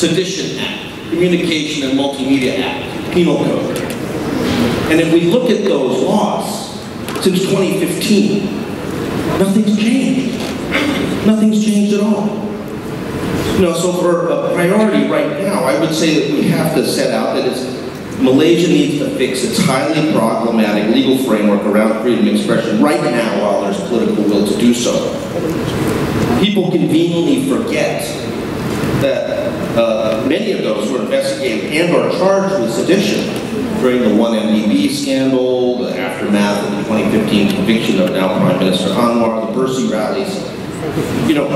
Sedition Act, Communication and Multimedia Act, Penal Code. And if we look at those laws, since 2015, nothing's changed. Nothing's changed at all. You know, so for a priority right now, I would say that we have to set out that Malaysia needs to fix its highly problematic legal framework around freedom of expression right now while there's political will to do so. People conveniently forget that many of those who are investigated and are charged with sedition during the 1MDB scandal, the aftermath of the 2015 conviction of now Prime Minister Anwar, the Percy rallies, you know,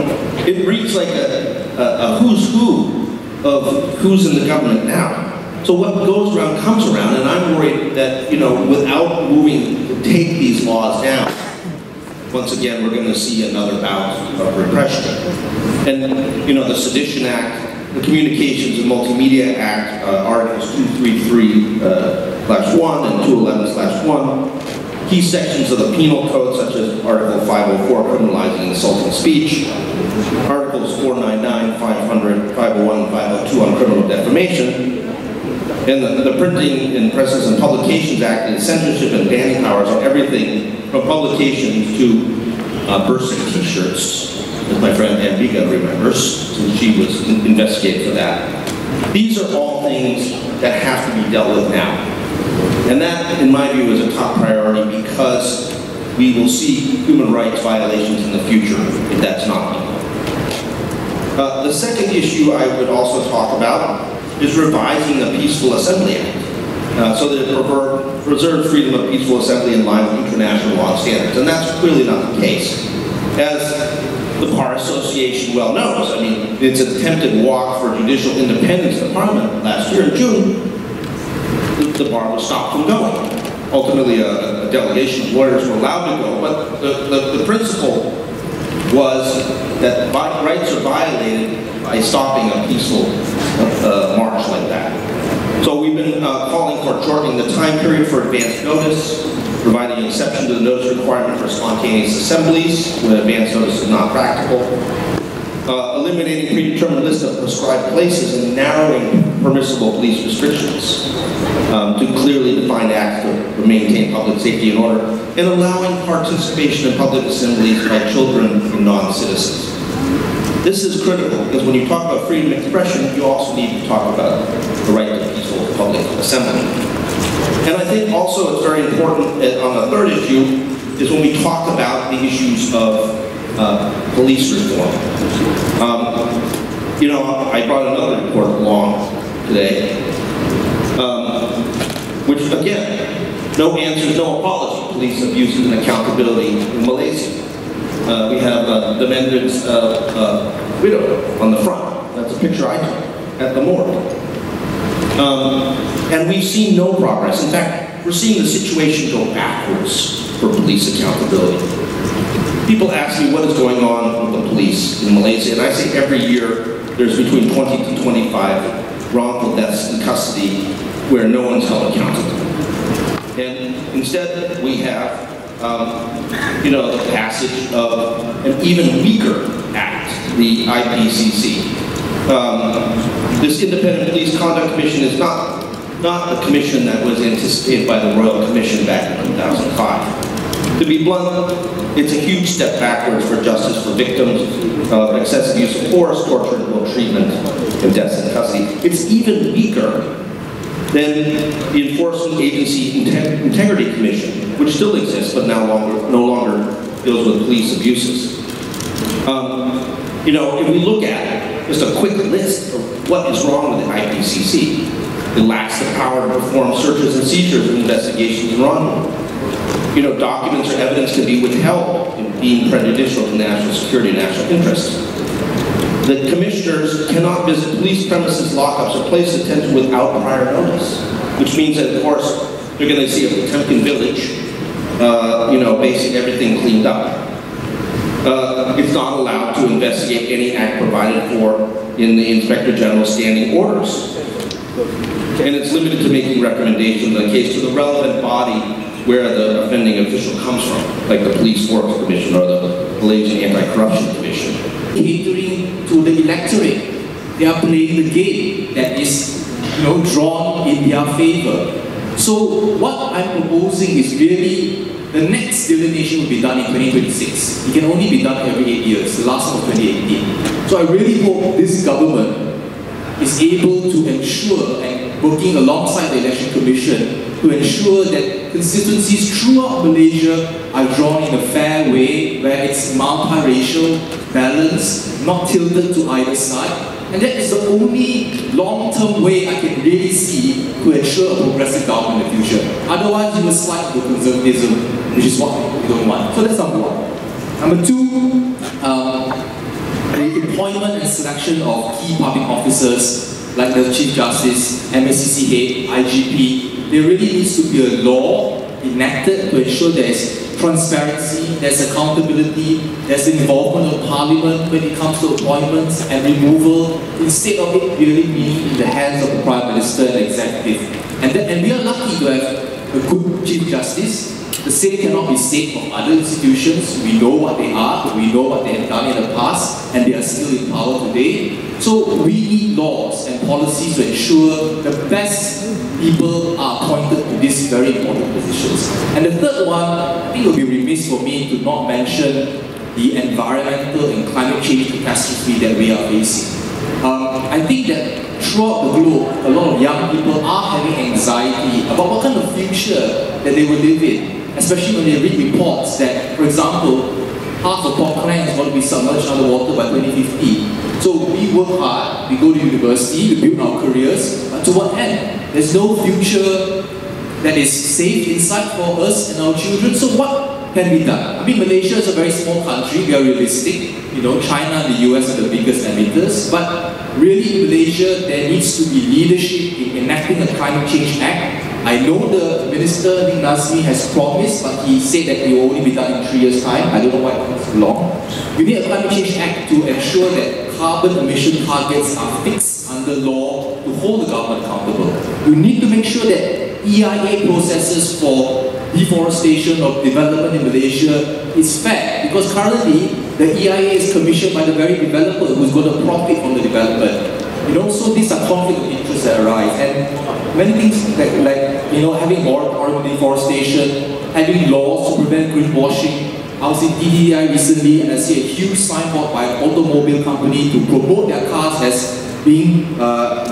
it reads like a who's who of who's in the government now. So what goes around comes around, and I'm worried that, you know, without moving to take these laws down, once again, we're going to see another bout of repression. And, you know, the Sedition Act, the Communications and Multimedia Act, Articles 233/1 and 211/1, key sections of the Penal Code, such as Article 504, criminalizing insulting speech, Articles 499, 500, 501, and 502 on criminal defamation, and the Printing and Presses and Publications Act and censorship and banning powers on everything from publications to bursting t-shirts, as my friend Ambiga remembers, since she was investigated for that. These are all things that have to be dealt with now. And that, in my view, is a top priority because we will see human rights violations in the future if that's not done. The second issue I would also talk about is revising the Peaceful Assembly Act so that it preserves freedom of peaceful assembly in line with international law standards. And that's clearly not the case. As the Bar Association well knows, I mean, its attempted walk for judicial independence in Parliament last year in June, the Bar was stopped from going. Ultimately, a delegation of lawyers were allowed to go, but the principle was that rights are violated by stopping a peaceful march like that. So we've been calling for shortening the time period for advance notice, providing an exception to the notice requirement for spontaneous assemblies when advance notice is not practical, eliminating predetermined lists of prescribed places and narrowing permissible police restrictions to clearly defined acts to maintain public safety and order, and allowing participation in public assemblies by children and non-citizens. This is critical because when you talk about freedom of expression, you also need to talk about the right to peaceful public assembly. And I think also it's very important on the third issue is when we talk about the issues of police reform. You know, I brought another report along today, which again, no answers, no apology, police abuses and accountability in Malaysia. We have the defendant's widow on the front. That's a picture I took at the morgue. And we've seen no progress. In fact, we're seeing the situation go backwards for police accountability. People ask me what is going on with the police in Malaysia, and I say every year there's between 20 to 25 wrongful deaths in custody where no one's held accountable. And instead we have you know, the passage of an even weaker act, the IPCC. This Independent Police Conduct Commission is not the commission that was anticipated by the Royal Commission back in 2005. To be blunt, it's a huge step backwards for justice for victims of excessive use of force, torture, and ill treatment, and deaths in custody. It's even weaker than the Enforcement Agency Integrity Commission, which still exists but no longer deals with police abuses. You know, if we look at it, just a quick list of what is wrong with the IPCC. It lacks the power to perform searches and seizures and investigations in wrongdoing. You know, documents or evidence can be withheld in being prejudicial to national security and national interests. The commissioners cannot visit police premises, lockups, or places of detention without prior notice, which means that, of course, they're going to see a Potemkin village, you know, basically everything cleaned up. It's not allowed to investigate any act provided for in the Inspector General's standing orders. And it's limited to making recommendations in the case to the relevant body where the offending official comes from, like the Police Works Commission or the Malaysian Anti-Corruption Commission. Catering to the electorate they are playing the game that is, drawn in their favor. So what I'm proposing is really the next delineation will be done in 2026. It can only be done every 8 years, the last of 2018. So I really hope this government is able to ensure, and working alongside the Election Commission, to ensure that constituencies throughout Malaysia are drawn in a fair way, where it's multiracial, balanced, not tilted to either side. And that is the only long-term way I can really see to ensure a progressive government in the future. Otherwise, you will slide to conservatism, which is what we don't want. So that's number one. Number two, the employment and selection of key public officers like the Chief Justice, MSCC head, IGP. There really needs to be a law enacted to ensure there is transparency, there's accountability, there's involvement of Parliament when it comes to appointments and removal, instead of it really being in the hands of the Prime Minister and Executive. And we are lucky to have a good Chief Justice. The same cannot be said of other institutions. We know what they are, we know what they have done in the past, and they are still in power today. So we need laws and policies to ensure the best people are appointed to these very important positions. And the third one, I think it would be remiss for me to not mention the environmental and climate change catastrophe that we are facing. I think that throughout the globe, a lot of young people are having anxiety about what kind of future that they will live in, especially when they read reports that, for example, half of Auckland is going to be submerged underwater by 2050. So we work hard, we go to university, we build our careers, but to what end? There's no future that is safe inside for us and our children, so what can be done? I mean, Malaysia is a very small country, we are realistic. China and the US are the biggest emitters, but really in Malaysia, there needs to be leadership in enacting a climate change act. I know the Minister, Ning Nazmi, has promised, but he said that it will only be done in 3 years' time. I don't know why it takes so long. We need a climate change act to ensure that carbon emission targets are fixed under law to hold the government accountable. We need to make sure that EIA processes for deforestation or development in Malaysia is fair, because currently the EIA is commissioned by the very developer who's going to profit from the development. So these are conflict of interest that arise, and many things like having moratorium on deforestation, having laws to prevent greenwashing. I was in DDI recently and I see a huge signboard by an automobile company to promote their cars as being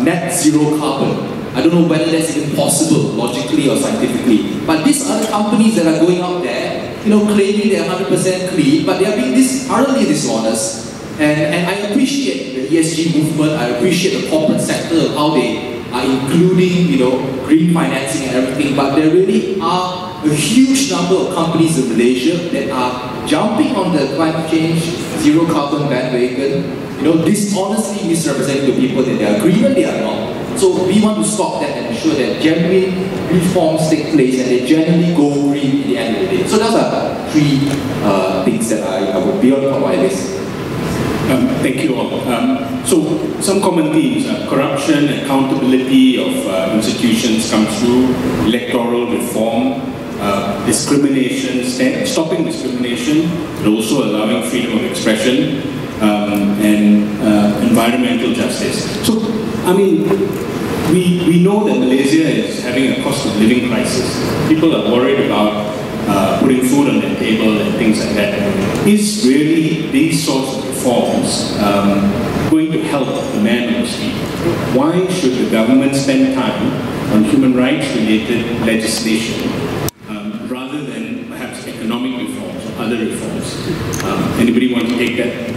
net zero carbon. I don't know whether that's even possible logically or scientifically. But these are the companies that are going out there, claiming they're 100% clean, but they are being thoroughly dishonest. And I appreciate the ESG movement, I appreciate the corporate sector, how they are including, green financing and everything, but there really are a huge number of companies in Malaysia that are jumping on the climate change, zero carbon bandwagon, dishonestly misrepresenting the people that they are green and they are not. So we want to stop that and ensure that genuine reforms take place and they genuinely go green at the end of the day. So those are 3 things that I would be on my list. Thank you all. So some common themes: corruption, accountability of institutions come through, electoral reform, discrimination, stopping discrimination, but also allowing freedom of expression, and environmental justice. So, I mean, we know that Malaysia is having a cost of living crisis. People are worried about putting food on their table and things like that. Is really these sorts of reforms going to help the man on the street? Why should the government spend time on human rights related legislation rather than perhaps economic reforms or other reforms? Anybody want to take that?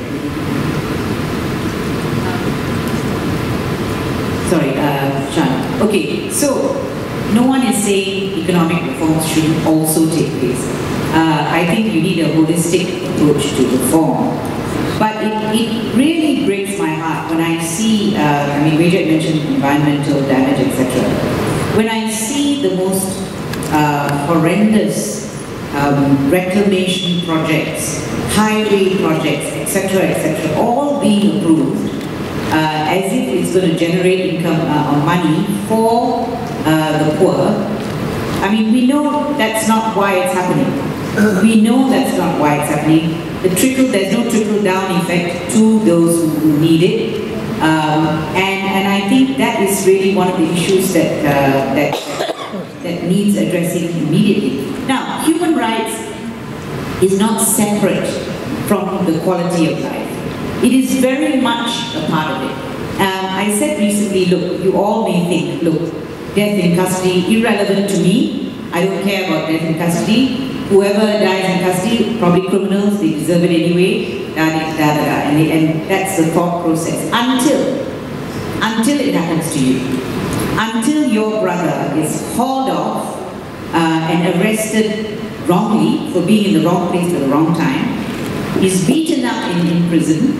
Sorry, Sean. Okay, so no one is saying economic reforms should also take place. I think you need a holistic approach to reform. But it really breaks my heart when I see, Jiet mentioned environmental damage, etc. When I see the most horrendous reclamation projects, highway projects, etc., all being approved as if it's going to generate income or money for the poor. I mean, we know that's not why it's happening. We know that's not why it's happening. There's no trickle-down effect to those who need it. And I think that is really one of the issues that needs addressing immediately. Now, human rights is not separate from the quality of life. It is very much a part of it. I said recently, look, you all may think, look, death in custody, irrelevant to me. I don't care about death in custody. Whoever dies in custody, probably criminals, they deserve it anyway, and that's the thought process. Until it happens to you. Until your brother is hauled off and arrested wrongly for being in the wrong place at the wrong time, is beaten up in prison,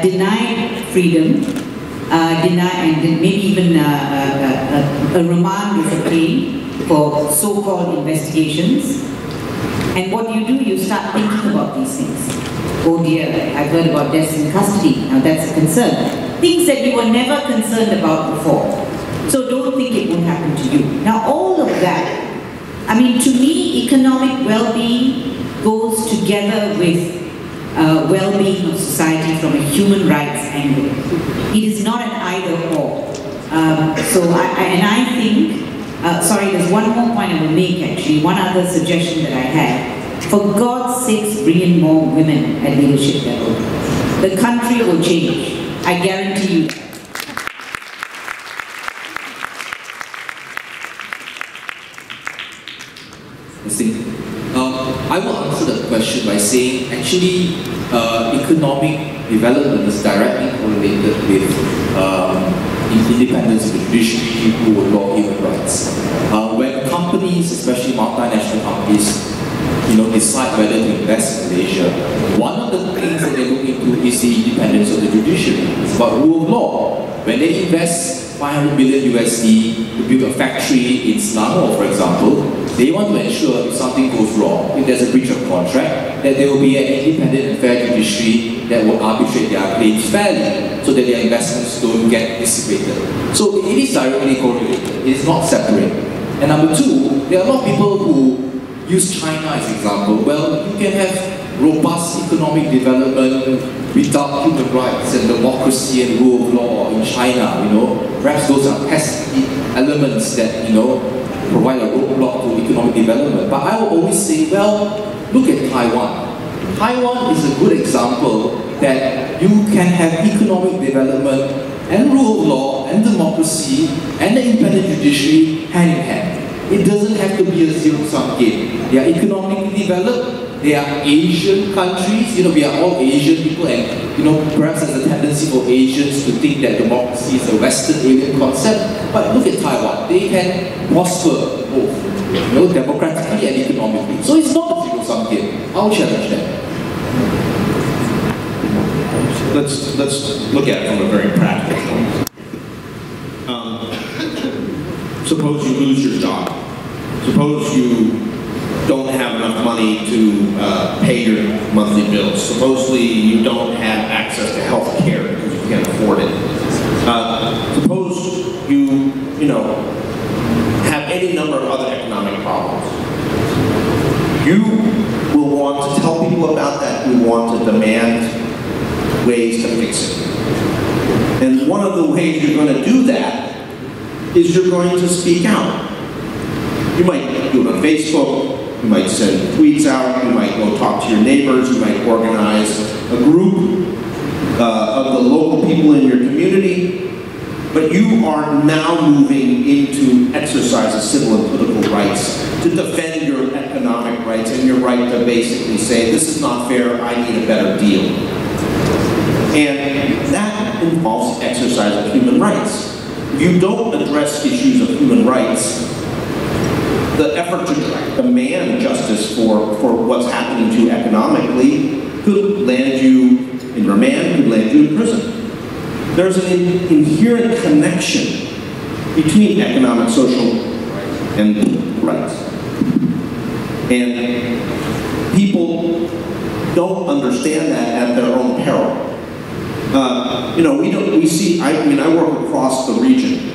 denied freedom, and maybe even a remand is obtained for so-called investigations. And what do? You start thinking about these things. Oh dear, I've heard about deaths in custody. Now that's a concern. Things that you were never concerned about before. So don't think it won't happen to you. Now all of that, I mean, to me, economic well-being goes together with well-being of society from a human rights angle. It is not an either-or. I think, sorry, there's one more point I will make actually, one other suggestion that I had. For God's sakes, bring in more women at leadership level. The country will change. I guarantee you. I will answer that question by saying, actually, economic development is directly correlated with independence of the judiciary, rule of law, human rights. When companies, especially multinational companies, decide whether to invest in Malaysia, one of the things that they look into is the independence of the judiciary. It's about rule of law. When they invest 500 million USD to build a factory in Selangor, for example, they want to ensure if something goes wrong, if there's a breach of contract, that there will be an independent and fair judiciary that will arbitrate their claims fairly so that their investments don't get dissipated. So it is directly correlated. It is not separate. And number two, there are a lot of people who use China as an example. Well, you can have robust economic development without human rights and democracy and rule of law in China, Perhaps those are pesky elements that, provide a roadblock to economic development. But I will always say, well, look at Taiwan. Taiwan is a good example that you can have economic development and rule of law and democracy and the independent judiciary hand in hand. It doesn't have to be a zero-sum game. They are economically developed. They are Asian countries. We are all Asian people, and perhaps there's a tendency for Asians to think that democracy is a Western alien concept. But look at Taiwan. They can prosper both, democratically and economically. So it's not a zero-sum game. I'll challenge that. Let's look at it from a very practical point. Suppose you lose your job. Suppose you don't have enough money to pay your monthly bills. Supposedly you don't have access to health care because you can't afford it. Suppose you have any number of other economic problems. You will want to tell people about that. You want to demand ways to fix it. And one of the ways you're going to do that is you're going to speak out. You might do it on Facebook. You might send tweets out, you might go talk to your neighbors, you might organize a group of the local people in your community, but you are now moving into exercise of civil and political rights to defend your economic rights and your right to basically say, this is not fair, I need a better deal. And that involves exercise of human rights. If you don't address issues of human rights, the effort to demand justice for what's happening to you economically could land you in remand, could land you in prison. There's an inherent connection between economic, social, and rights. And people don't understand that at their own peril. I work across the region.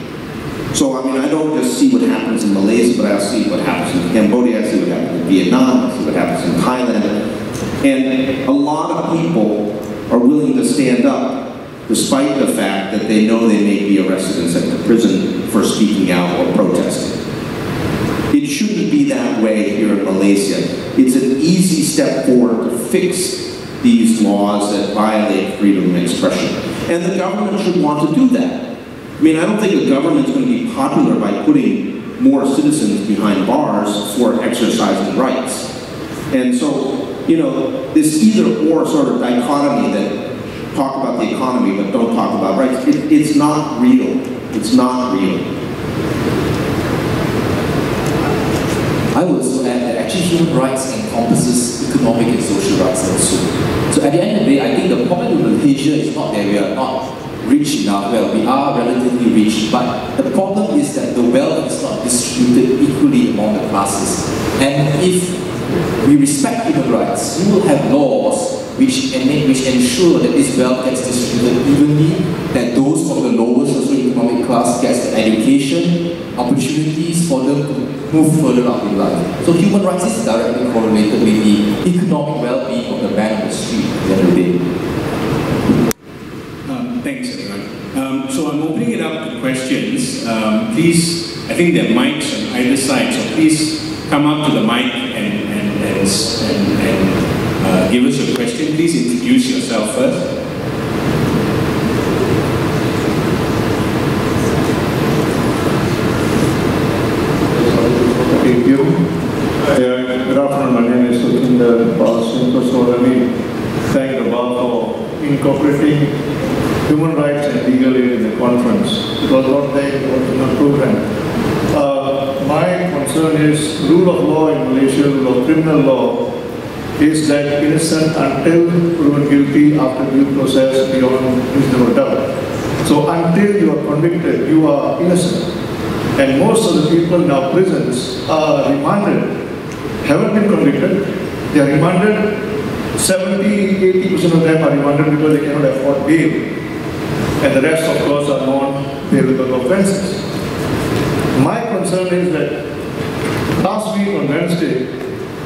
So, I don't just see what happens in Malaysia, but I see what happens in Cambodia, I see what happens in Vietnam, I see what happens in Thailand. And a lot of people are willing to stand up despite the fact that they know they may be arrested and sent to prison for speaking out or protesting. It shouldn't be that way here in Malaysia. It's an easy step forward to fix these laws that violate freedom of expression. And the government should want to do that. I mean, I don't think the government's going to be popular by putting more citizens behind bars for exercising rights. And so, you know, this either-or sort of dichotomy that talk about the economy but don't talk about rights, it's not real. It's not real. I would also add that actually human rights encompasses economic and social rights also. So at the end of the day, I think the problem with Malaysia is not that we are not rich enough. Well, we are relatively rich, but the problem is that the wealth is not distributed equally among the classes. And if we respect human rights, we will have laws which ensure that this wealth gets distributed evenly, that those from the lower socioeconomic class gets the education, opportunities for them to move further up in life. So human rights is directly correlated with the economic well-being of the man on the street at the end of the day. Thanks, everyone. So I'm opening it up to questions. Please, I think there are mics on either side, so please come up to the mic and give us your question. Please introduce yourself first. Thank you. Good afternoon, my name is Sreenevasan. So let me thank the bar for incorporating human rights and legal aid in the conference. It was not there, it was in a program. My concern is rule of law in Malaysia, rule of criminal law, is that innocent until proven guilty after due process beyond reasonable doubt. So until you are convicted, you are innocent. And most of the people in our prisons are remanded, haven't been convicted, they are remanded, 70–80% of them are remanded because they cannot afford bail. And the rest, of course, are non-bailable offences. My concern is that last week on Wednesday,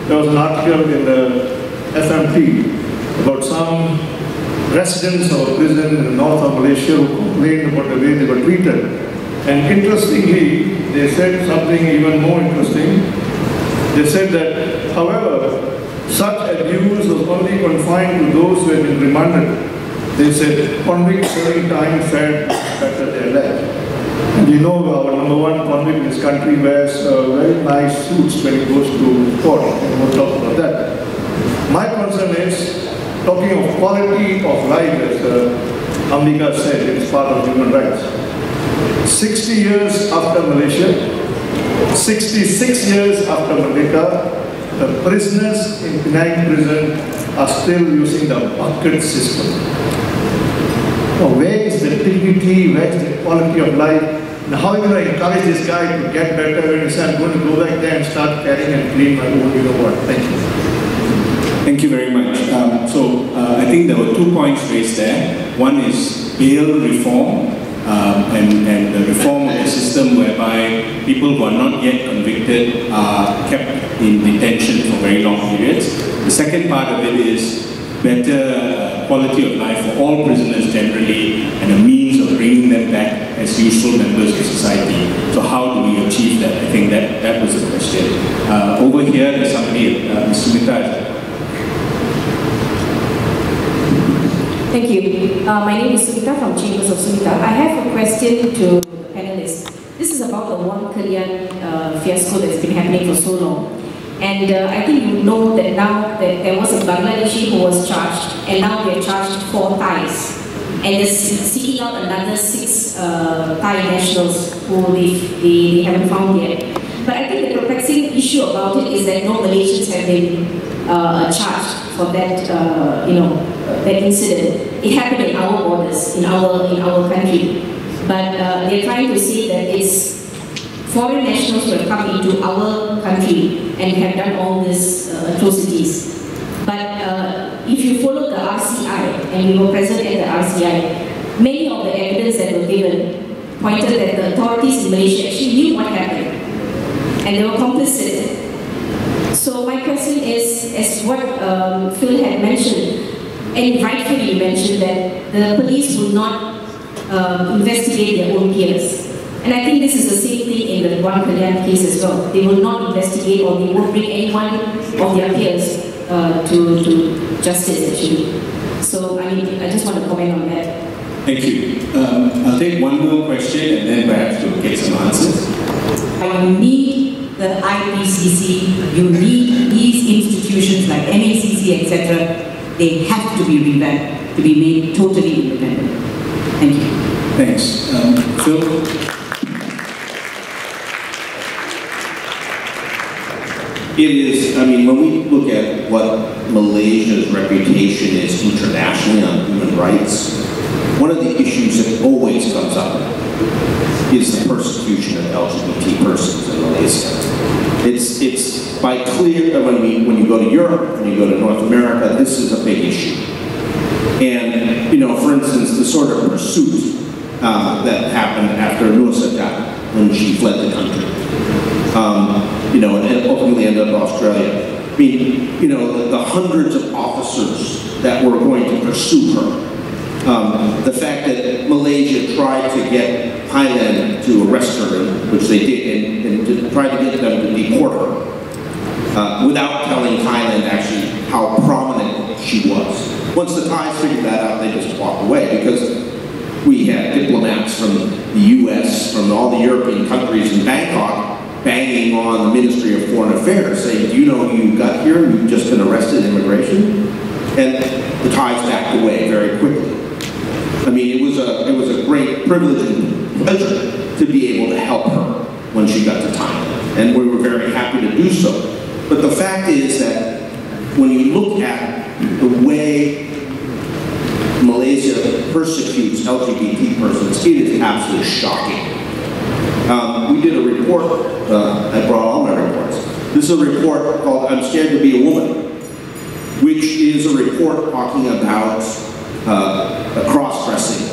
there was an article in the FMT about some residents of a prison in the north of Malaysia who complained about the way they were treated. And interestingly, they said something even more interesting. They said that, however, such abuse was only confined to those who had been remanded. They said convicts serving time fared better their life. And you know our number one convict in this country wears very nice suits when he goes to court, and we'll talk about that. My concern is, talking of quality of life, as Ambiga said, it's part of human rights. 60 years after Malaysia, 66 years after Merdeka, the prisoners in Penang prison are still using the bucket system. Now, where is the dignity, where is the quality of life? Now, how are you going to encourage this guy to get better when he says, I'm going to go back there and start carrying and clean my own, you know what? Thank you. Thank you very much. I think there were 2 points raised there. One is bail reform and the reform of the system whereby people who are not yet convicted are kept in detention for very long periods. The second part of it is better quality of life for all prisoners generally and a means of bringing them back as useful members of society. So how do we achieve that? I think that was the question. Over here, there's somebody, Mr. Sumita. Thank you. My name is Sumita from Chambers of Sumita. I have a question to the panelists. This is about the One Kalyan fiasco that's been happening for so long. And I think you know that now that there was a Bangladeshi who was charged, and now they're charged 4 Thais. And they're seeking out another 6 Thai nationals who they haven't found yet. But I think the perplexing issue about it is that no Malaysians have been charged for that, that incident. It happened in our borders, in our country. But they're trying to say that it's foreign nationals who have come into our country and have done all these atrocities. But if you follow the RCI, and we were present at the RCI, many of the evidence that were given pointed that the authorities in Malaysia actually knew what happened, and they were complicit. So my question is, as what Phil had mentioned, And rightfully you mentioned that the police will not investigate their own peers. And I think this is the same thing in the Wan Kalyan case as well. They will not investigate, or they won't bring anyone of their peers to justice, actually. So, I mean, I just want to comment on that. Thank you. I'll take one more question and then perhaps to get some answers. You need the IPCC, you need these institutions like MACC, etc. They have to be revamped, to be made totally independent. Thank you. Thanks. Phil? It is, I mean, when we look at what Malaysia's reputation is internationally on human rights, one of the issues that always comes up is the persecution of LGBT persons in Malaysia. It's by clear, when you go to Europe, when you go to North America, this is a big issue. And, you know, for instance, the sort of pursuit that happened after Nur Sajat when she fled the country. You know, and ultimately ended up in Australia. I mean, you know, the hundreds of officers that were going to pursue her. The fact that Malaysia tried to get Thailand to arrest her, which they did, and tried to get them to deport her, without telling Thailand actually how prominent she was. Once the Thais figured that out, they just walked away, because we had diplomats from the US, from all the European countries in Bangkok, banging on the Ministry of Foreign Affairs, saying, do you know who you got here? You've just been arrested in immigration? And the Thais backed away very quickly. I mean, it was a great privilege and pleasure to be able to help her when she got to Thailand. And we were very happy to do so. But the fact is that when you look at the way Malaysia persecutes LGBT persons, it is absolutely shocking. We did a report, I brought all my reports. This is a report called I'm Scared to Be a Woman, which is a report talking about cross-dressing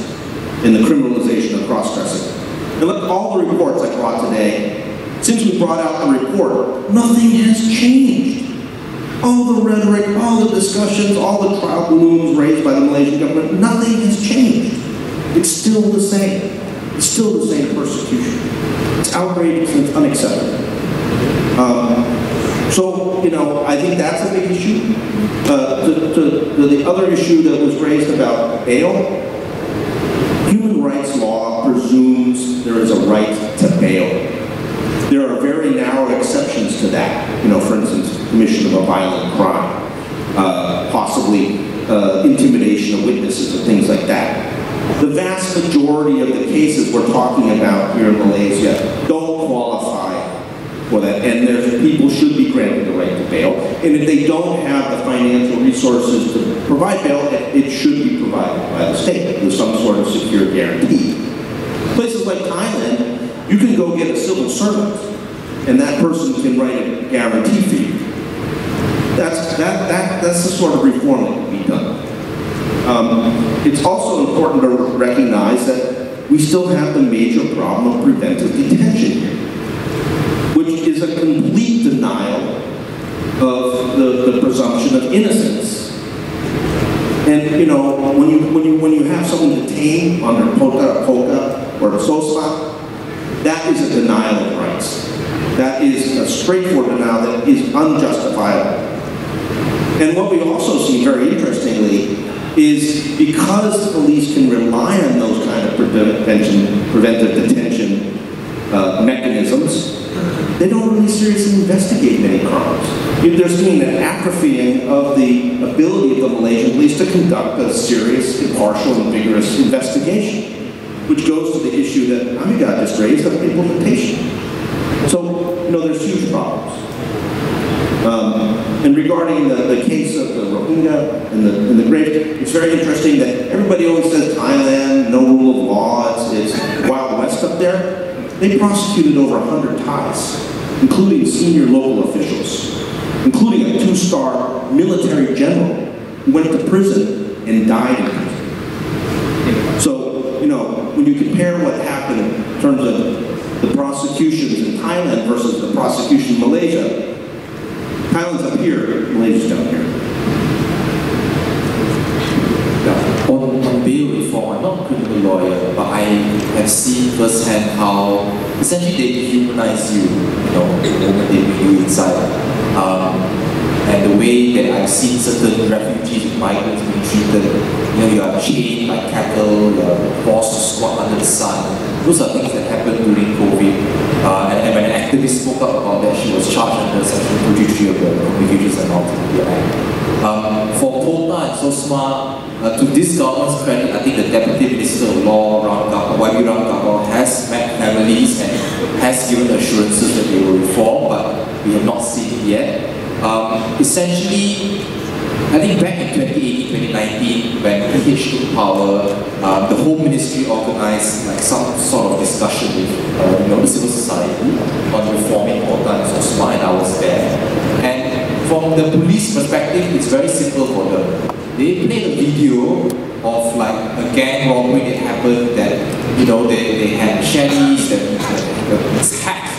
and the criminalization of cross-dressing. And look, all the reports I brought today, since we brought out the report, nothing has changed. All the rhetoric, all the discussions, all the trial balloons raised by the Malaysian government, nothing has changed. It's still the same. It's still the same persecution. It's outrageous and it's unacceptable. So, you know, I think that's a big issue. The other issue that was raised about bail, human rights law presumes there is a right to bail. There are very narrow exceptions to that. You know, for instance, commission of a violent crime, possibly intimidation of witnesses and things like that. The vast majority of the cases we're talking about here in Malaysia don't qualify for that, and people should be granted the right to bail. And if they don't have the financial resources to provide bail, it should be provided by the state with some sort of secure guarantee. Places like Thailand, you can go get a civil servant, and that person can write a guarantee for you. That's the sort of reform that can be done. It's also important to recognize that we still have the major problem of preventive detention here, which is a complete denial of the presumption of innocence. And you know, when you have someone detained under POTA, or SOSA, that is a denial of rights. That is a straightforward denial that is unjustifiable. And what we also see, very interestingly, is because the police can rely on those kind of preventive detention mechanisms, they don't really seriously investigate many crimes. They're seeing an atrophying of the ability of the Malaysian police to conduct a serious, impartial, and vigorous investigation, which goes to the issue that Ambiga just raised of implementation. So, you know, there's huge problems. And regarding the case of the Rohingya and the grave, it's very interesting that everybody always says Thailand, no rule of law, it's Wild West up there. They prosecuted over 100 Thais, including senior local officials, including a 2-star military general who went to prison and died in prison. So, you know, when you compare what happened in terms of the prosecutions in Thailand versus the prosecution in Malaysia, Thailand's up here, Malaysia's down here. firsthand how essentially they dehumanize you, the moment they bring you inside. And the way that I've seen certain refugees and migrants being treated, you are chained like cattle, you are forced to squat under the sun. Those are things that happened during COVID. And when an activist spoke up about that, she was charged under Section 233 of the Communications and Multimedia Act. For Kota and SOSMA, to this government's credit, I think the Deputy Minister of Law, YB Ramgabal, has met families and has given assurances that they will reform, but we have not seen it yet. Essentially, I think back in 2018-2019, when PH took power, the Home Ministry organised some sort of discussion with the civil society on reforming Kota and SOSMA, and I was there. And from the police perspective, it's very simple for them. They played a video of a gang robbery that happened, that they had shanties that hacked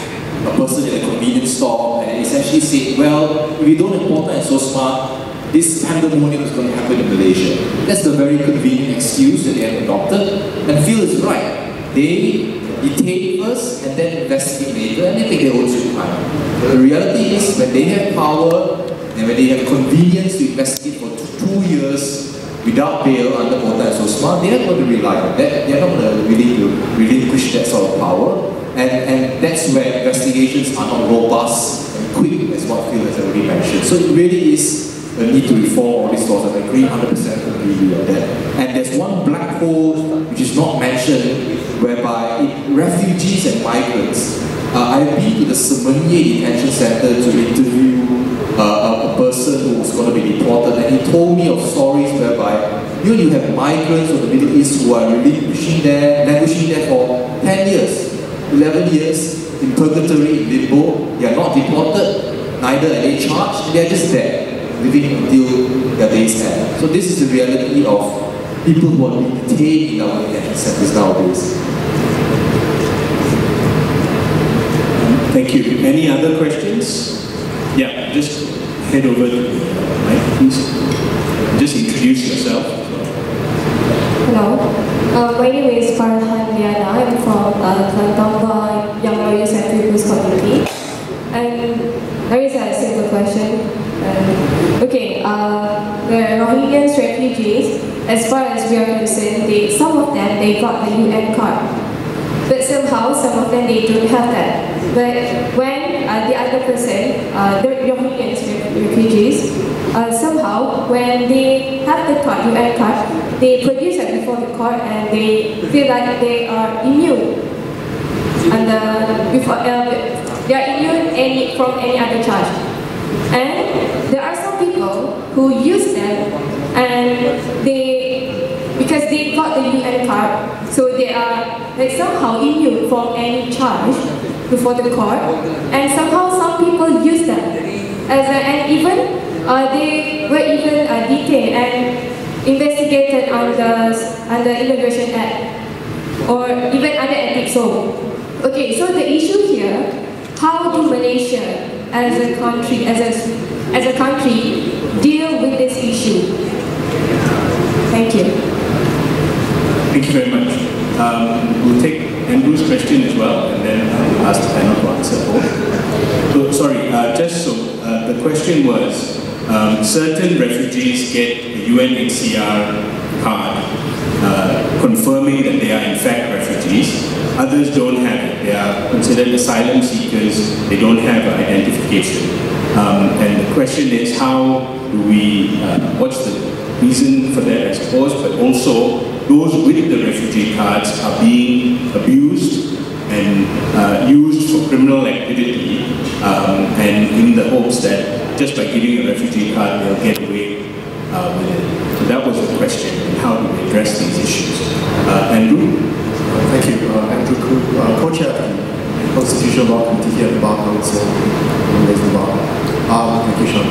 a person in a convenience store, and essentially said, well, if we don't import and SOSMA, this pandemonium is going to happen in Malaysia. That's the very convenient excuse that they have adopted, and feel is right. They detain first and then investigate later, and they take their own sweet time. The reality is, when they have power and when they have convenience to investigate for 2 years without bail under Kota and SOSMA, they are going to rely on that. They are not going to relinquish that sort of power. And that's where investigations are not robust and quick, as what Phil has already mentioned. So it really is a need to reform all these laws. I agree 100% completely on that. And there's one black hole which is not mentioned, whereby refugees and migrants, I've been to the Semenye Detention Center to interview a person who was going to be deported, and he told me of stories whereby you have migrants from the Middle East who are languishing there for 10 years. 11 years in purgatory, in limbo. They are not deported, neither are they charged, they are just there, living until their days end. So this is the reality of people who are being detained in our detention centers nowadays. Thank you. Any other questions? Yeah, just head over to the mic, please. Just introduce yourself. Hello, my name is Farhan Liana. I'm from Klantamba Young Lawyers and People's Community. And there is a simple question. The Rohingya refugees, as far as we are concerned, some of them, they got the UN card. But somehow, some of them, they don't have that. But when the other person, the Rohingya refugees, somehow, when they have the card, UN card, they produce it before the court and they feel like they are immune. And they are immune from any other charge. And there are some people who use them, and because they got the UN card, so they are somehow immune from any charge before the court. And somehow some people use them, and even they were even detained and investigated under Immigration Act, or even under ethics. Okay, so the issue here, how do Malaysia as a country, deal with this issue? Thank you. Thank you very much. We'll take Andrew's question as well, and then I'll ask the panel to answer both. So, sorry, the question was, certain refugees get a UNHCR card confirming that they are in fact refugees. Others don't have it. They are considered asylum seekers. They don't have identification. And the question is, how do we, what's the reason for that, I suppose, but also those with the refugee cards are being abused and used for criminal activity, and in the hopes that just by giving a refugee card they'll get away with it. So that was the question, and how do we address these issues? Andrew? Thank you. Andrew Koo, co-chair of the Constitutional Law Committee here at the Bar Council in Malaysian Bar. Thank you, Sean.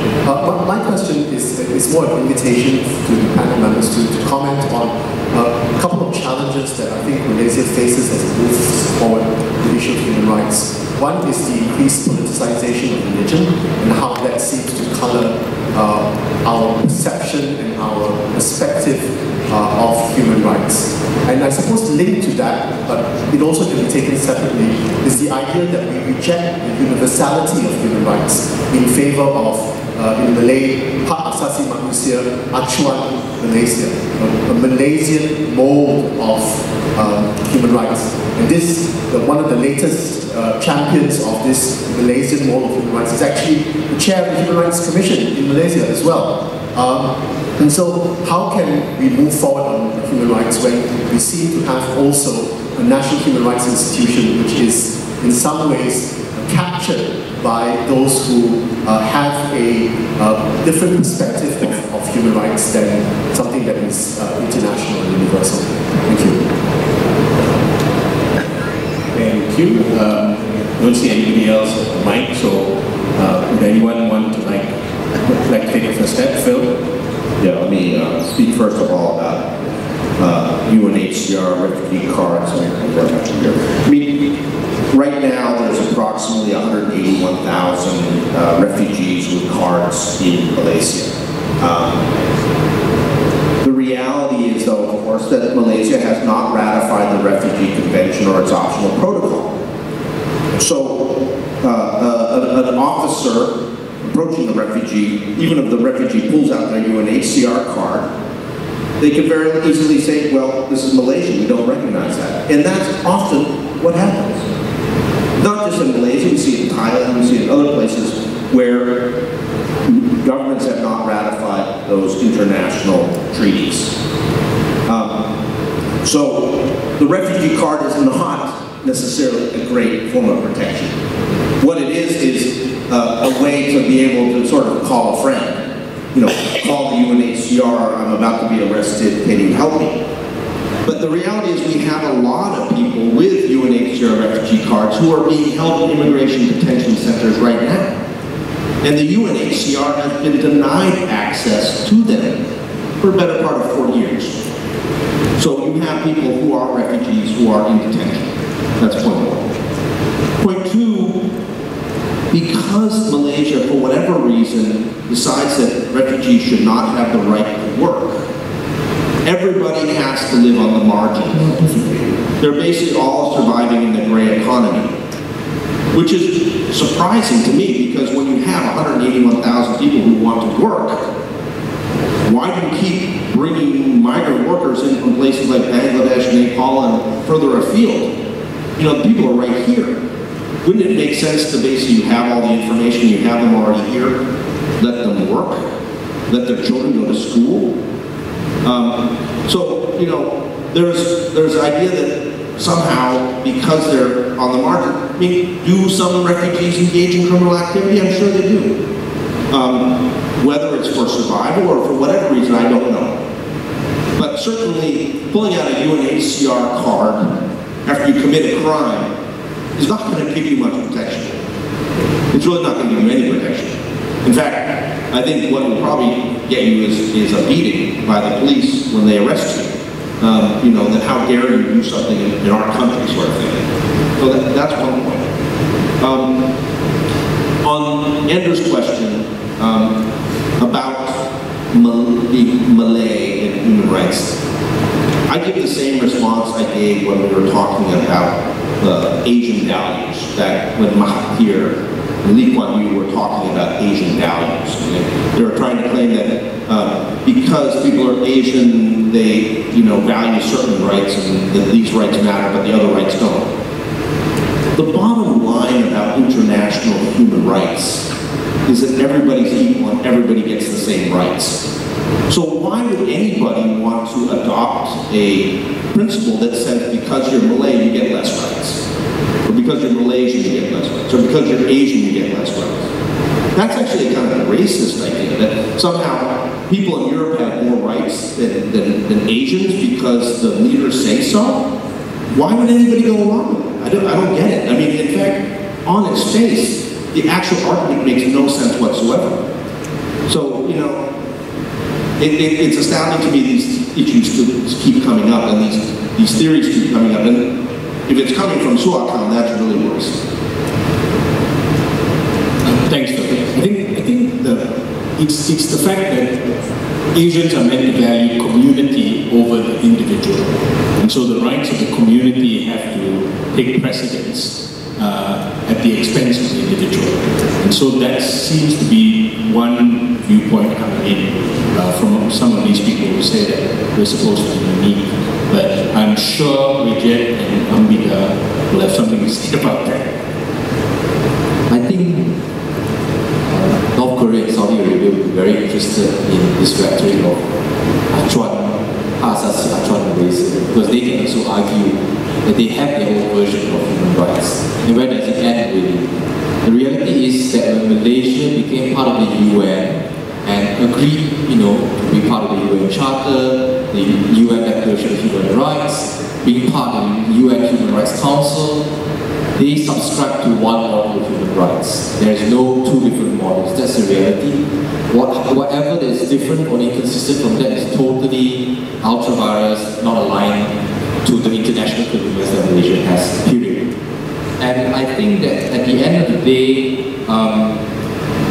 My question is more an invitation to the panel members to comment on a couple of challenges that I think Malaysia faces as it moves forward the issue of human rights. One is the increased politicization of religion and how that seems to color our perception and our perspective of human rights. And I suppose linked to that, but it also can be taken separately, is the idea that we reject the universality of human rights in favor of, in Malay, Hak Asasi Manusia, Acuan Malaysia, a Malaysian mold of human rights. And this, one of the latest champions of this Malaysian mold of human rights is actually the chair of the Human Rights Commission in Malaysia as well. And so how can we move forward on human rights when we seem to have also a national human rights institution which is in some ways captured by those who have a different perspective of human rights than something that is international and universal. Thank you. Thank you. I don't see anybody else at the mic, so would anyone want to like to take a first step? Phil? Yeah, let me speak first of all about UNHCR refugee cards. I mean, right now there's approximately 181,000 refugees with cards in Malaysia. The reality is, though, of course, that Malaysia has not ratified the Refugee Convention or its optional protocol. So, an officer approaching the refugee, even if the refugee pulls out their UNHCR card, they can very easily say, well, this is Malaysia, we don't recognize that. And that's often what happens. Not just in Malaysia, we see it in Thailand, we see it in other places where governments have not ratified those international treaties. So the refugee card is not necessarily a great form of protection. What it is a way to be able to sort of call a friend. You know, call the UNHCR, I'm about to be arrested, can you help me? But the reality is we have a lot of people with UNHCR refugee cards who are being held in immigration detention centers right now. And the UNHCR has been denied access to them for a better part of 4 years. So you have people who are refugees who are in detention. That's point one. Point two, because Malaysia, for whatever reason, decides that refugees should not have the right to work, everybody has to live on the margins. They're basically all surviving in the gray economy, which is surprising to me because when you have 181,000 people who want to work, why do you keep bringing migrant workers in from places like Bangladesh, Nepal, and further afield? You know, the people are right here. Wouldn't it make sense to basically you have all the information, you have them already here, let them work, let their children go to school? So, you know, there's the idea that somehow, because they're on the market, I mean, do some refugees engage in criminal activity? I'm sure they do. Whether it's for survival or for whatever reason, I don't know. But certainly, pulling out a UNHCR card after you commit a crime is not going to give you much protection. It's really not going to give you any protection. In fact, I think what will probably get you is a beating by the police when they arrest you. You know, that how dare you do something in our country sort of thing. So that's one point. On Andrew's question about the Malay and human rights, I give the same response I gave when we were talking about Asian values, that when Mahathir and Lee Kuan Yew were talking about Asian values. They were trying to claim that because people are Asian, they value certain rights and that these rights matter, but the other rights don't. The bottom line about international human rights is that everybody's equal and everybody gets the same rights. So why would anybody want to adopt a principle that says because you're Malay, you get less rights? Or because you're Malaysian, you get less rights? Or because you're Asian, you get less rights? That's actually a kind of a racist idea, that somehow people in Europe have more rights than Asians because the leaders say so? Why would anybody go along with it? I don't get it. I mean, in fact, on its face, the actual argument makes no sense whatsoever. So, it's astounding to me these issues keep coming up and these theories keep coming up. And if it's coming from Suakan, that's really worse. Thanks, Dato. I think the it's the fact that Asians are meant to value community over the individual. And so the rights of the community have to take precedence at the expense of the individual. And so that seems to be one viewpoint coming in from some of these people who say that we're supposed to be unique. But I'm sure Jiet and Ambiga will have something to say about that. I think North Korea and Saudi Arabia will be very interested in this rhetoric of Acuan, Asasi Acuan Malaysia, because they can also argue that they have their own version of human rights. And where does it end really? The reality is that when Malaysia became part of the UN and agreed, to be part of the UN Charter, the UN Declaration of Human Rights, being part of the UN Human Rights Council, they subscribe to one model of human rights. There is no two different models. That's the reality. Whatever that is different or inconsistent from that is totally ultra-virus, not aligned to the international commitments that Malaysia has, period. And I think that at the end of the day,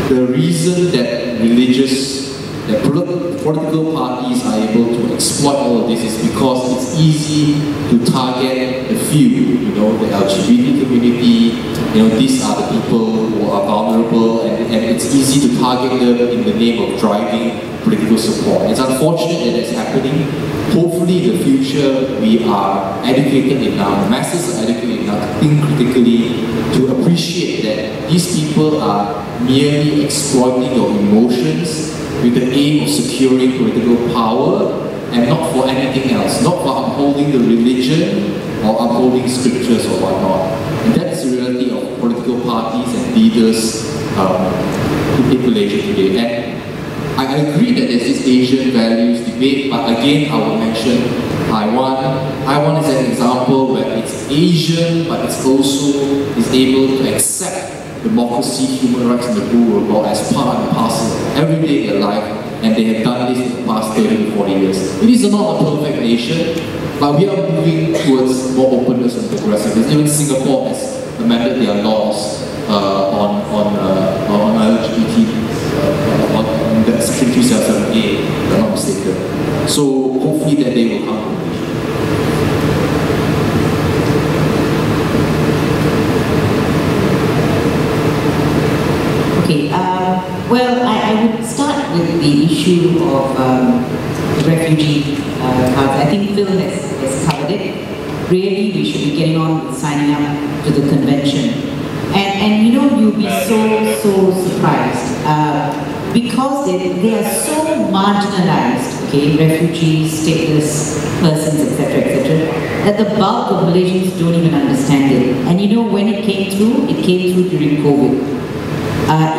the reason that political parties are able to exploit all of this is because it's easy to target the few, the LGBT community, these are the people who are vulnerable, and it's easy to target them in the name of driving political support. It's unfortunate that it's happening. Hopefully in the future we are educated enough, masses are educated enough to think critically, to appreciate that these people are merely exploiting your emotions with the aim of securing political power and not for anything else, not for upholding the religion or upholding scriptures or whatnot. And that is the reality of political parties and leaders in Malaysia today. And I agree that there's this Asian values debate, but again I will mention Taiwan. Taiwan is an example where it's Asian, but it's also is able to accept democracy, human rights, and the rule of law as part and parcel of everyday their life, and they have done this in the past 30 to 40 years. It is not a perfect nation, but we are moving towards more openness and progressiveness. Even Singapore has amended their laws on LGBT, on the Section 377A, if I'm not mistaken. So hopefully that day will come. Well, I would start with the issue of refugee cards. I think Phil has covered it. Really, we should be getting on with signing up to the convention. And you'll be so surprised because they are so marginalized, refugees, stateless persons, etc., that the bulk of Malaysians don't even understand it. And when it came through during COVID.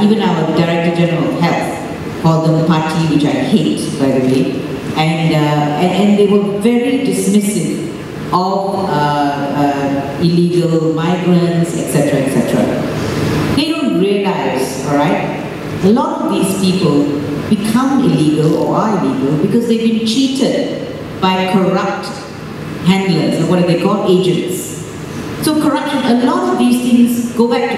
Even our Director General of Health called them party, which I hate, by the way, and they were very dismissive of illegal migrants, etc., etc. They don't realize, all right, a lot of these people become illegal or are illegal because they've been cheated by corrupt handlers, or what are they called, agents. So corruption, a lot of these things go back to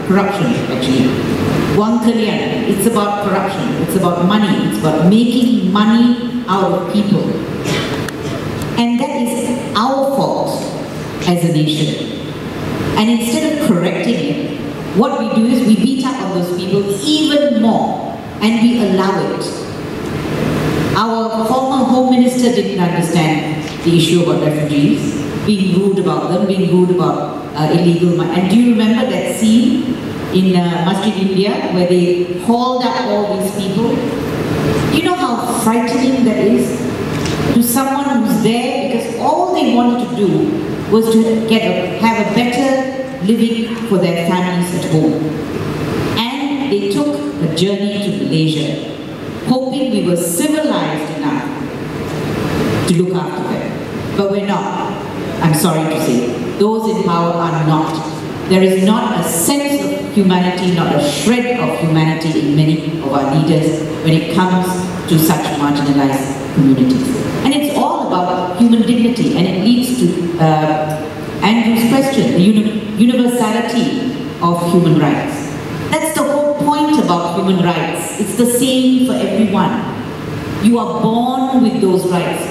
corruption, actually. Wang Kalian, it's about corruption, it's about money, it's about making money out of people. And that is our fault as a nation. And instead of correcting it, what we do is we beat up on those people even more, and we allow it. Our former Home Minister didn't understand the issue about refugees, being rude about them, being rude about illegal. And do you remember that scene in Masjid India where they hauled up all these people? You know how frightening that is to someone who's there because all they wanted to do was to have a better living for their families at home. And they took a journey to Malaysia, hoping we were civilized enough to look after them. But we're not. I'm sorry to say, those in power are not. There is not a sense of humanity, not a shred of humanity in many of our leaders when it comes to such marginalized communities. And it's all about human dignity, and it leads to Andrew's question, the universality of human rights. That's the whole point about human rights. It's the same for everyone. You are born with those rights.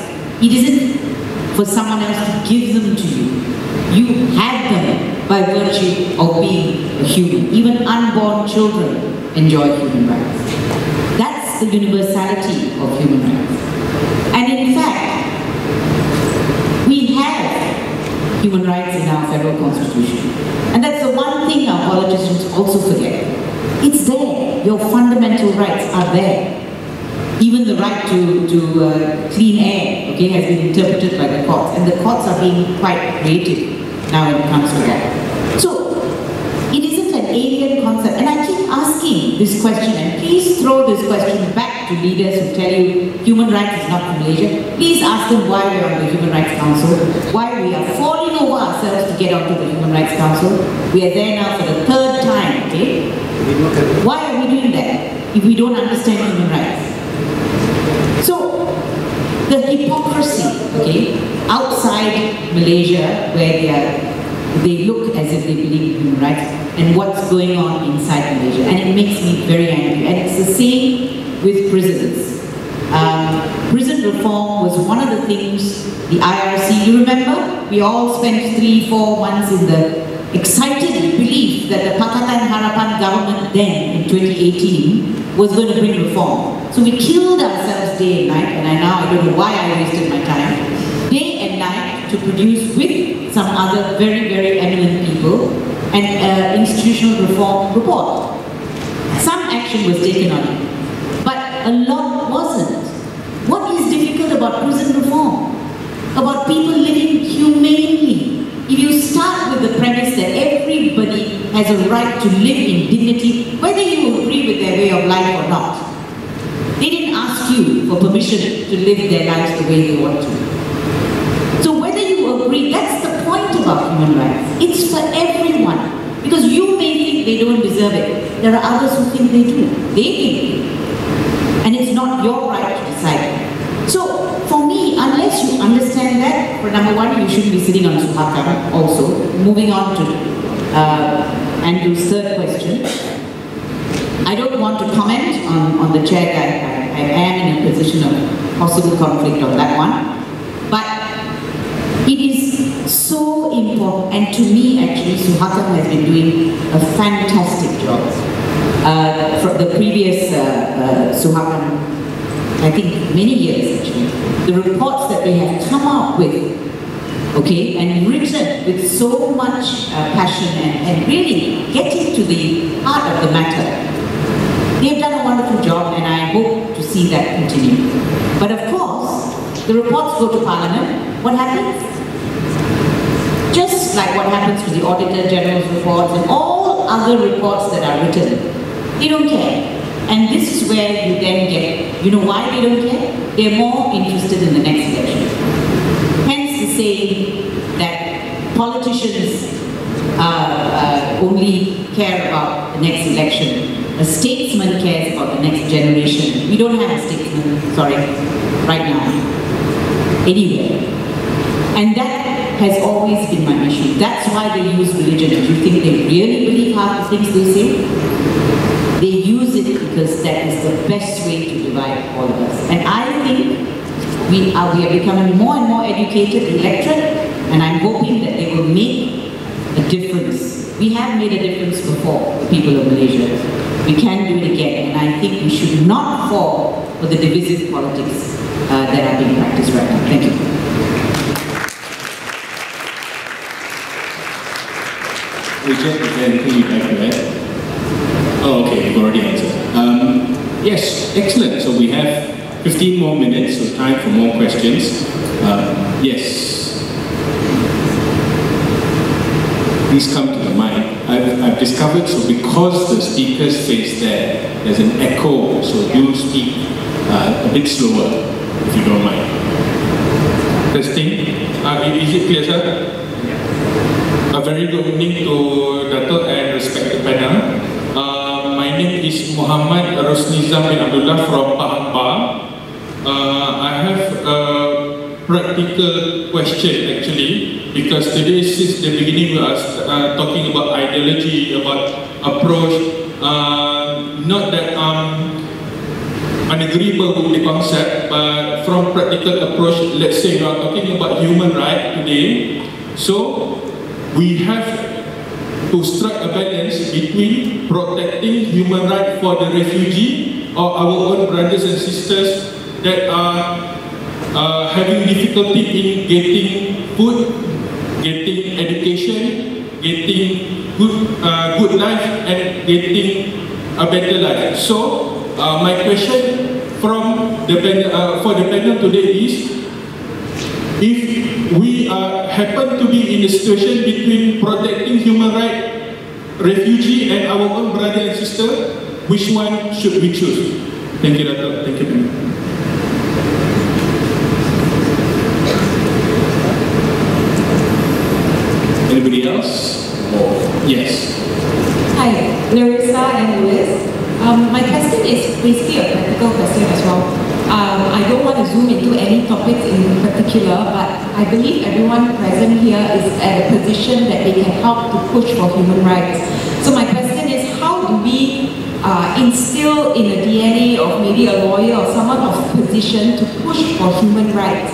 It isn't for someone else to give them to you. You have them by virtue of being a human. Even unborn children enjoy human rights. That's the universality of human rights. And in fact, we have human rights in our federal constitution. And that's the one thing our politicians also forget. It's there. Your fundamental rights are there. Even the right to clean air, okay, has been interpreted by the courts. And the courts are being quite creative now when it comes to that. So, it isn't an alien concept. And I keep asking this question, and please throw this question back to leaders who tell you human rights is not for Malaysia. Please ask them why we are on the Human Rights Council, why we are falling over ourselves to get onto the Human Rights Council. We are there now for the third time, okay? Why are we doing that if we don't understand human rights? So, the hypocrisy, okay, outside Malaysia, where they look as if they believe in human rights, and what's going on inside Malaysia, and it makes me very angry. And it's the same with prisons. Prison reform was one of the things the IRC, you remember? We all spent 3-4 months in the excited belief that the Pakatan Harapan government then, in 2018, was going to bring reform. So we killed ourselves day and night, and I don't know why I wasted my time, day and night to produce with some other very, very eminent people an institutional reform report. Some action was taken on it, but a lot wasn't. What is difficult about prison reform? About people living humanely. If you start with the premise that everybody has a right to live in dignity, whether you agree with their way of life or not, they didn't ask you for permission to live their lives the way they want to. So whether you agree, that's the point about human rights. It's for everyone. Because you may think they don't deserve it. There are others who think they do. They think they do. And it's not your right to decide. So, for me, unless you understand that, for number one, you shouldn't be sitting on Suhakam also. Moving on to Andrew's third question. I don't want to comment on the chair guy. I am in a position of possible conflict on that one. But it is so important, and to me actually, Suhakam has been doing a fantastic job. From the previous Suhakam, I think many years actually, the reports that they have come up with, okay, and written with so much passion and really getting to the heart of the matter, they have done a wonderful job, and I hope to see that continue. But of course, the reports go to Parliament. What happens? Just like what happens to the Auditor General's reports and all other reports that are written, they don't care. And this is where you then get, you know why they don't care? They're more interested in the next election. Hence the saying that politicians only care about the next election. A statesman cares about the next generation. We don't have a statesman, sorry, right now, anywhere. And that has always been my issue. That's why they use religion. Do you think they really believe half the things they say? They use it because that is the best way to divide all of us. And I think we are becoming more and more educated electorate, and I'm hoping that they will make a difference. We have made a difference before, the people of Malaysia. We can do it again, and I think we should not fall for the divisive politics that are being practiced right now. Thank you. Jiet, is there anything you'd like to add? Oh, okay, you've already answered. Yes, excellent. So we have 15 more minutes, so time for more questions. Yes. Please come to the mic. I've discovered, so because the speaker's face there's an echo, so you'll speak a bit slower, if you don't mind. Testing. Is it clear, sir? A very good evening to Dato and respected panel. My name is Muhammad Rosnizam bin Abdullah from Pahang Bah. I have a practical question actually, because today since the beginning we are talking about ideology, about approach. not that unagreeable with the concept, but from practical approach, let's say we are talking about human rights today, so we have to strike a balance between protecting human rights for the refugee or our own brothers and sisters that are having difficulty in getting food, getting education, getting good life, and getting a better life. So my question from the panel, for the panel today is, if we happen to be in a situation between protecting human rights, refugee, and our own brother and sister, which one should we choose? Thank you, Dato. Thank you. Anybody else? Yes. Hi, Larissa and Louis. My question is basically a practical question as well. I don't want to zoom into any topics in particular, but I believe everyone present here is at a position that they can help to push for human rights. So my question is, how do we instill in the DNA of maybe a lawyer or someone of position to push for human rights?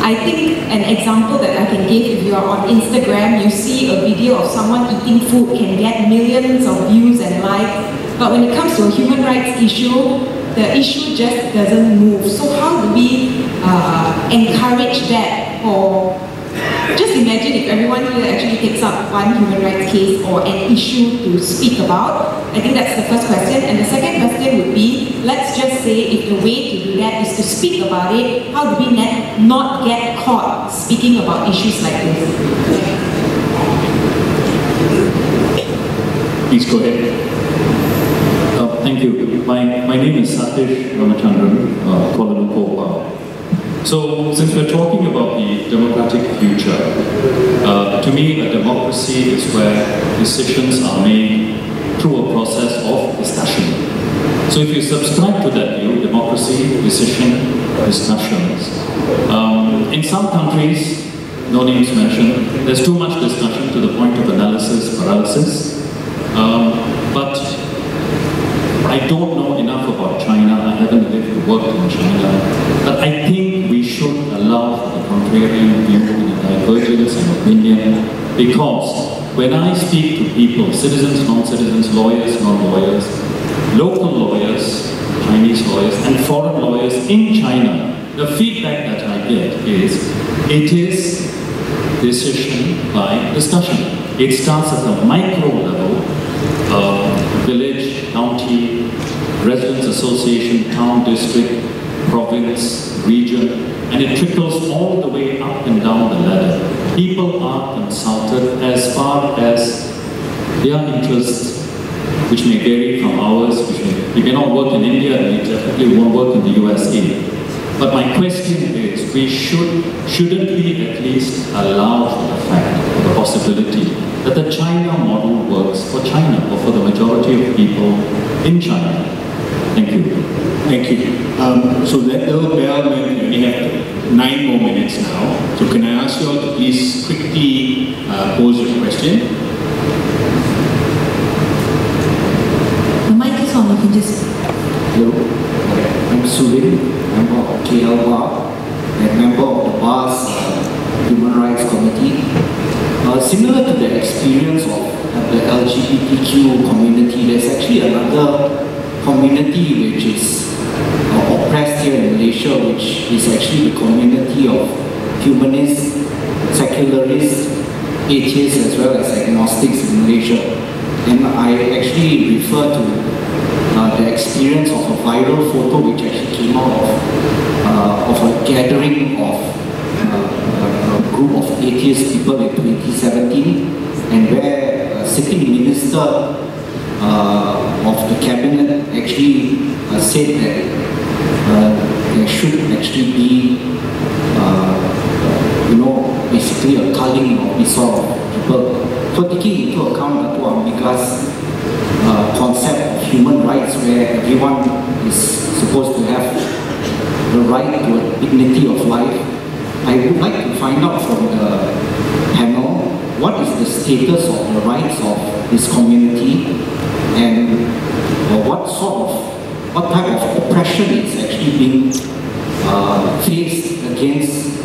I think an example that I can give, if you are on Instagram, you see a video of someone eating food can get millions of views and likes, but when it comes to a human rights issue, the issue just doesn't move. So how do we encourage that? Or just imagine if everyone here actually takes up one human rights case or an issue to speak about. I think that's the first question. And the second question would be, let's just say if the way to do that is to speak about it, how do we not get caught speaking about issues like this? Please go ahead. Thank you. My name is Satish Ramachandran, Kuala Lumpur. So, since we're talking about the democratic future, to me a democracy is where decisions are made through a process of discussion. So if you subscribe to that view, democracy, decision, discussions, in some countries, no names mentioned, there's too much discussion to the point of analysis paralysis. But I don't know enough about China. I haven't lived or worked in China. But I think we should allow for the contrarian view and divergence in opinion, because when I speak to people, citizens, non-citizens, lawyers, non-lawyers, local lawyers, Chinese lawyers, and foreign lawyers in China, the feedback that I get is, it is decision by discussion. It starts at the micro level, village, county, residents association, town, district, province, region, and it trickles all the way up and down the ladder. People are consulted as far as their interests, which may vary from ours, we may not work in India, and we definitely won't work in the USA. But my question is, shouldn't we at least allow for the fact, the possibility, that the China model works for China, or for the majority of people in China? Thank you. Thank you. So that little bell meant we only have 9 more minutes now. So can I ask you all to please quickly pose your question? The mic is on, you can just... Hello, I'm Surin, member of KL Bar, and member of the Bar's Human Rights Committee. Similar to the experience of the LGBTQ community, there's actually another community which is oppressed here in Malaysia, which is actually the community of humanists, secularists, atheists, as well as agnostics in Malaysia. And I actually refer to the experience of a viral photo which actually came out of a gathering of a group of atheist people in 2017, and where a sitting minister of the cabinet actually said that there should actually be, basically a culling of these sort of people. So taking into account Dato Ambiga's concept of human rights, where everyone is supposed to have the right to a dignity of life, I would like to find out from the panel what is the status of the rights of this community, and being faced against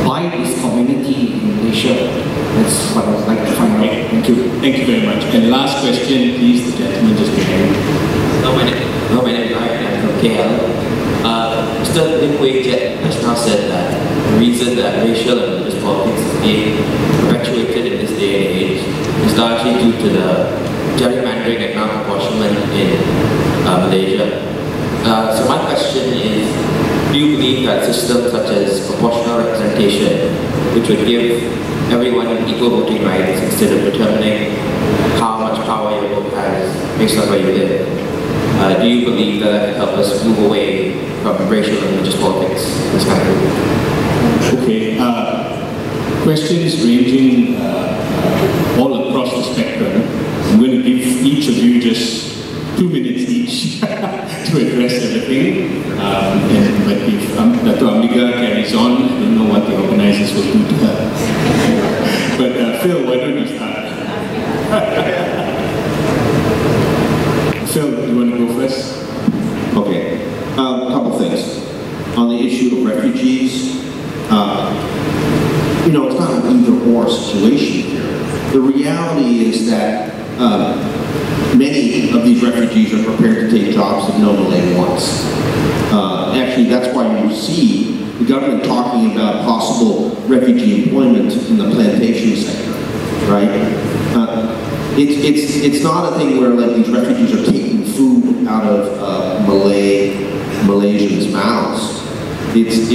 by this community in Malaysia? That's what I would like to find out. Thank you. Thank you very much. And last question, please, the gentleman just behind you. Hello, my name is Ryan. I'm from KL. Mr. Jiet has now said that the reason that racial and religious politics is being perpetuated in this day and age is largely due to the gerrymandering and non-apportionment in Malaysia. So my question is, do you believe that systems such as proportional representation, which would give everyone equal voting rights instead of determining how much power your vote has based on where you live, do you believe that that can help us move away from racial and religious politics in this country? Okay, questions ranging all across the spectrum. I'm going to give each of you just 2 minutes each to address everything. But if Dato Ambiga carries on, I don't know what the organizers will do to her. But Phil, why don't you start? Phil, you want to go first? Okay, a couple things. On the issue of refugees, you know, it's not an either-or situation here. The reality is that many of these refugees are prepared to take jobs that no Malay wants. Actually, that's why you see the government talking about possible refugee employment in the plantation sector, right? It's not a thing where like these refugees are taking food out of Malaysians' mouths. It's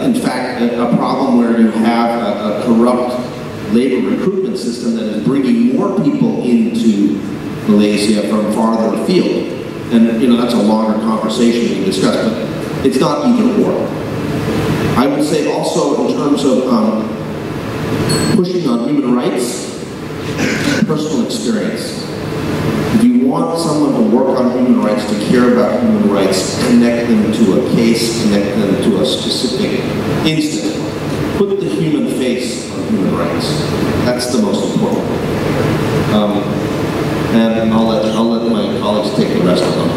in fact a problem where you have a corrupt labor recruitment system that is bringing more people into Malaysia from farther afield. And you know, that's a longer conversation we can discuss, but it's not either or. I would say also in terms of pushing on human rights, personal experience. If you want someone to work on human rights, to care about human rights, connect them to a case, connect them to a specific incident. Put the human face on human rights. That's the most important. And I'll let my colleagues take the rest of them.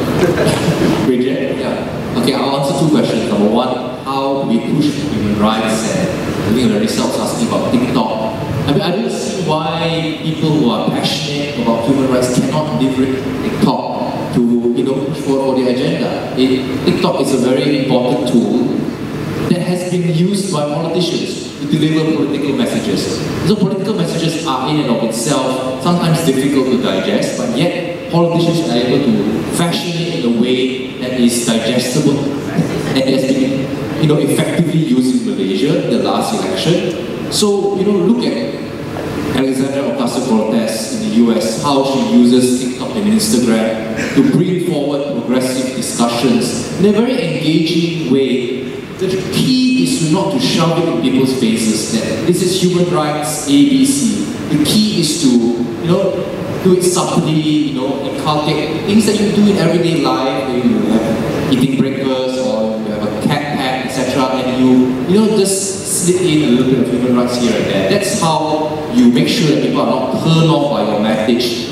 Jiet? Yeah. Okay, I'll answer 2 questions. Number 1, how do we push human rights? And I think the results asking about TikTok. I mean, I don't see why people who are passionate about human rights cannot leverage TikTok to, you know, push forward for their agenda. TikTok is a very important tool that has been used by politicians to deliver political messages. So political messages are in and of itself sometimes difficult to digest, but yet politicians are able to fashion it in a way that is digestible and has been, you know, effectively used in Malaysia in the last election. So, you know, look at Alexandria Ocasio-Cortez in the US, how she uses TikTok and Instagram to bring forward progressive discussions in a very engaging way. The key is not to shove it in people's faces that this is human rights ABC. The key is to, you know, do it subtly, you know, inculcate things that you do in everyday life, where you have eating breakfast or you have a cat pack, etc. And you know, just slip in a little bit of human rights here and there. That's how you make sure that people are not turned off by your message.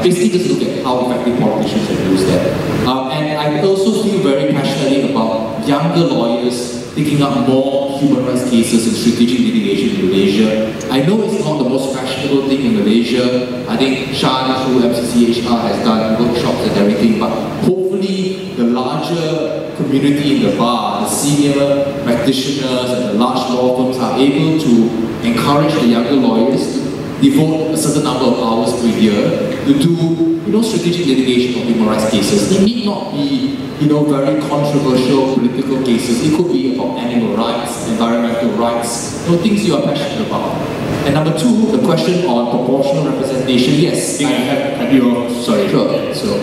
Basically, just look at how effective politicians have used that. And I also feel very passionately about younger lawyers picking up more human rights cases in strategic litigation in Malaysia. I know it's not the most fashionable thing in Malaysia. I think Shan through MCCHR has done workshops and everything, but hopefully the larger community in the bar, the senior practitioners and the large law firms are able to encourage the younger lawyers to devote a certain number of hours per year to do, you know, strategic litigation of human rights cases. They need not be, you know, very controversial political cases. It could be about animal rights, environmental rights, you know, things you are passionate about. And number 2, the question on proportional representation. Yes, I have your, sorry. Sure. So,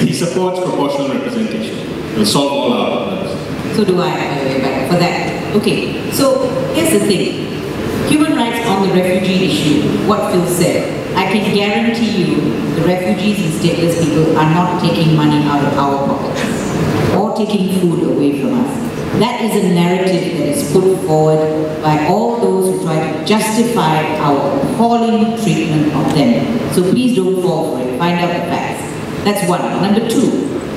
he supports proportional representation. We'll solve all our problems. So do I, by the way, but for that. Okay, so here's the thing. Human rights on the refugee issue, what Phil said, I can guarantee you the refugees and stateless people are not taking money out of our pockets or taking food away from us. That is a narrative that is put forward by all those who try to justify our appalling treatment of them. So please don't fall for it, find out the facts. That's one. Number two,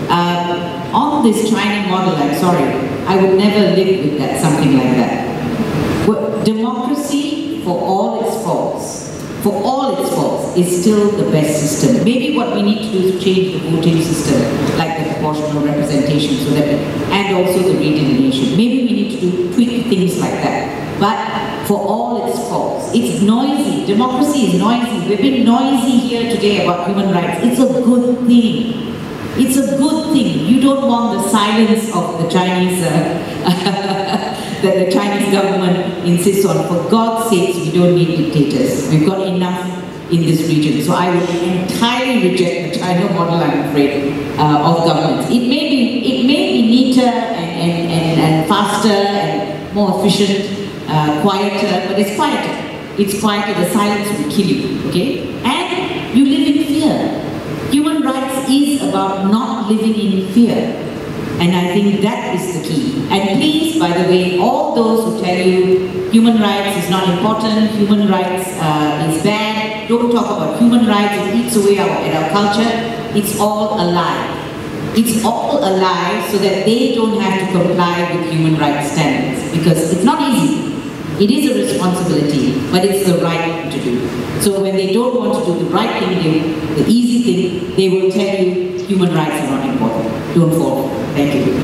on this China model, I'm sorry, I would never live with that, something like that. Well, democracy, for all its faults, is still the best system. Maybe what we need to do is change the voting system, like the proportional representation, so that, and also the redelineation. Maybe we need to tweak things like that. But for all its faults, it's noisy. Democracy is noisy. We've been noisy here today about human rights. It's a good thing. It's a good thing. You don't want the silence of the Chinese, that the Chinese government insists on. For God's sakes, we don't need dictators. We've got enough in this region. So I would entirely reject the China model, I'm afraid, of governments. It may be neater and faster and more efficient, quieter, but it's quieter. It's quieter. The silence will kill you, okay? And you live in fear. Human rights is about not living in fear. And I think that is the key. And please, by the way, all those who tell you human rights is not important, human rights is bad, don't talk about human rights, it eats away at our culture, it's all a lie. It's all a lie so that they don't have to comply with human rights standards. Because it's not easy. It is a responsibility, but it's the right thing to do. So when they don't want to do the right thing, the easy thing, they will tell you human rights are not important. Don't fall. Thank you.